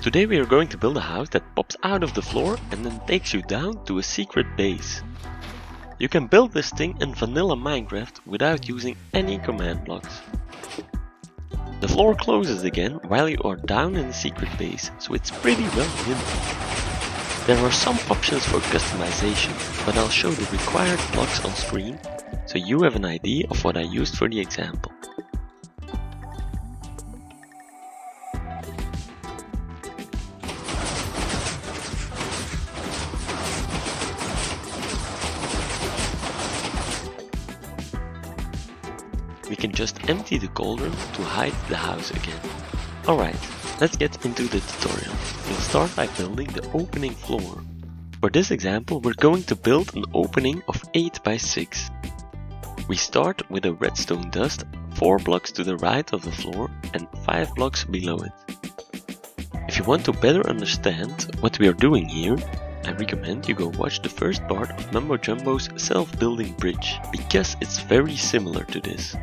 Today we are going to build a house that pops out of the floor and then takes you down to a secret base. You can build this thing in vanilla Minecraft without using any command blocks. The floor closes again while you are down in the secret base, so it's pretty well hidden. There are some options for customization, but I'll show the required blocks on screen so you have an idea of what I used for the example. We can just empty the cauldron to hide the house again. Alright, let's get into the tutorial. We'll start by building the opening floor. For this example, we're going to build an opening of 8 by 6. We start with a redstone dust 4 blocks to the right of the floor and 5 blocks below it. If you want to better understand what we are doing here, I recommend you go watch the first part of Mumbo Jumbo's self-building bridge, because it's very similar to this.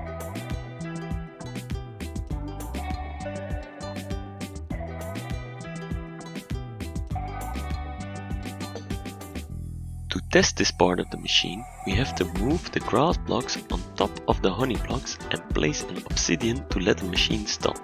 To test this part of the machine, we have to move the grass blocks on top of the honey blocks and place an obsidian to let the machine stop.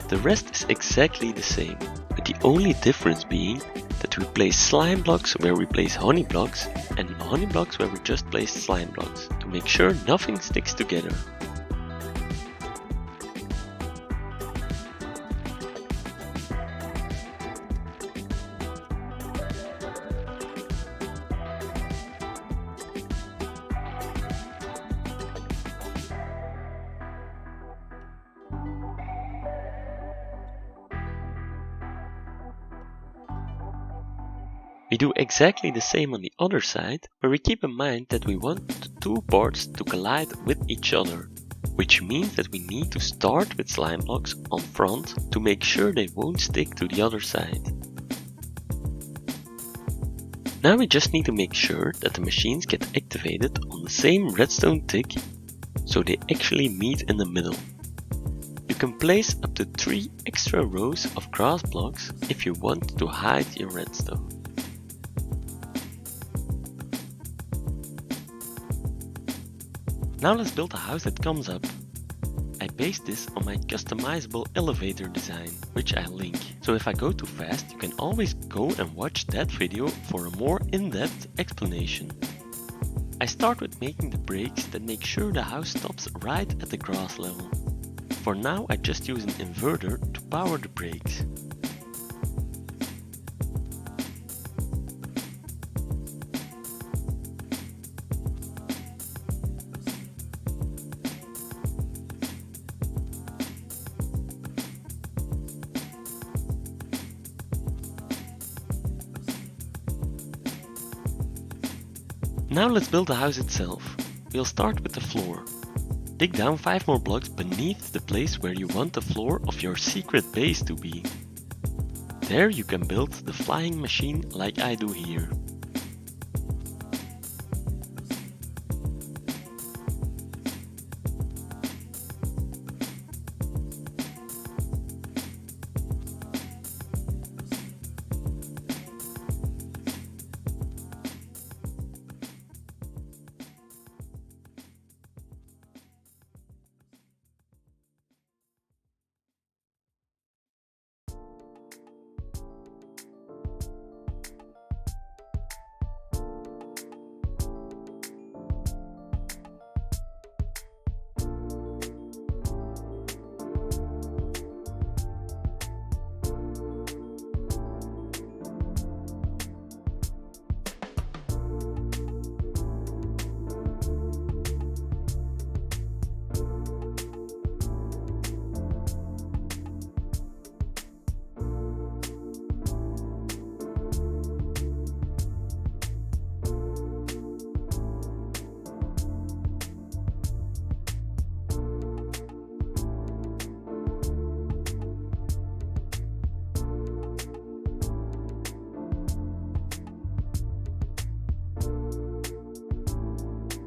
The rest is exactly the same, with the only difference being that we place slime blocks where we place honey blocks and honey blocks where we just place slime blocks, to make sure nothing sticks together. We do exactly the same on the other side, where we keep in mind that we want the two parts to collide with each other, which means that we need to start with slime blocks on front to make sure they won't stick to the other side. Now we just need to make sure that the machines get activated on the same redstone tick, so they actually meet in the middle. You can place up to 3 extra rows of grass blocks if you want to hide your redstone. Now let's build a house that comes up. I based this on my customizable elevator design, which I link. So if I go too fast, you can always go and watch that video for a more in-depth explanation. I start with making the brakes that make sure the house stops right at the grass level. For now, I just use an inverter to power the brakes. Now let's build the house itself. We'll start with the floor. Dig down 5 more blocks beneath the place where you want the floor of your secret base to be. There you can build the flying machine like I do here.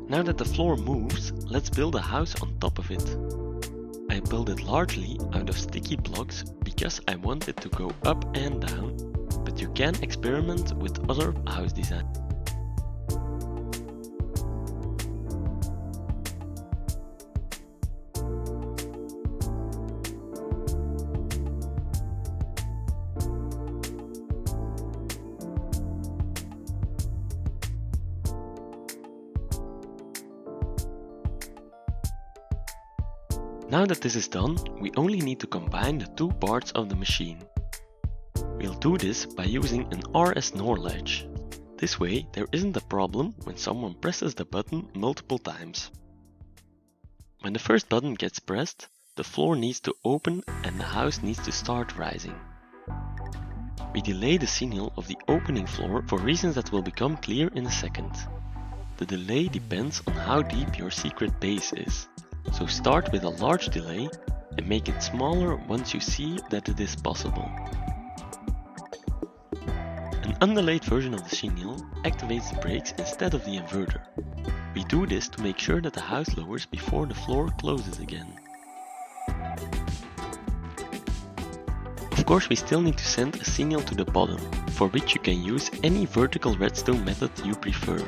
Now that the floor moves, let's build a house on top of it. I built it largely out of sticky blocks because I want it to go up and down, but you can experiment with other house designs. Now that this is done, we only need to combine the two parts of the machine. We'll do this by using an RS NOR latch. This way there isn't a problem when someone presses the button multiple times. When the first button gets pressed, the floor needs to open and the house needs to start rising. We delay the signal of the opening floor for reasons that will become clear in a second. The delay depends on how deep your secret base is. So start with a large delay and make it smaller once you see that it is possible. An undelayed version of the signal activates the brakes instead of the inverter. We do this to make sure that the house lowers before the floor closes again. Of course, we still need to send a signal to the bottom, for which you can use any vertical redstone method you prefer.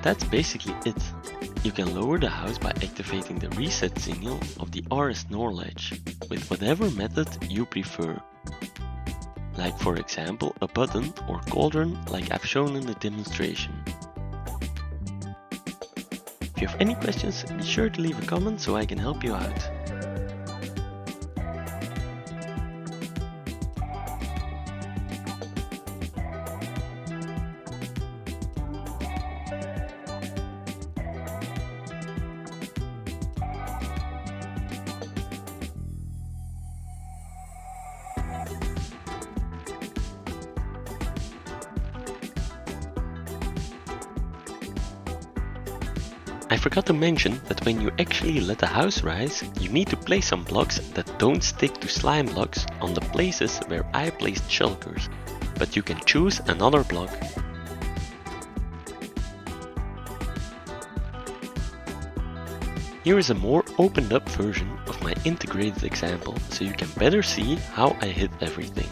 That's basically it. You can lower the house by activating the reset signal of the RS NOR latch with whatever method you prefer. Like for example a button or cauldron like I've shown in the demonstration. If you have any questions, be sure to leave a comment so I can help you out. I forgot to mention that when you actually let the house rise, you need to place some blocks that don't stick to slime blocks on the places where I placed shulkers, but you can choose another block. Here is a more opened up version of my integrated example so you can better see how I hid everything.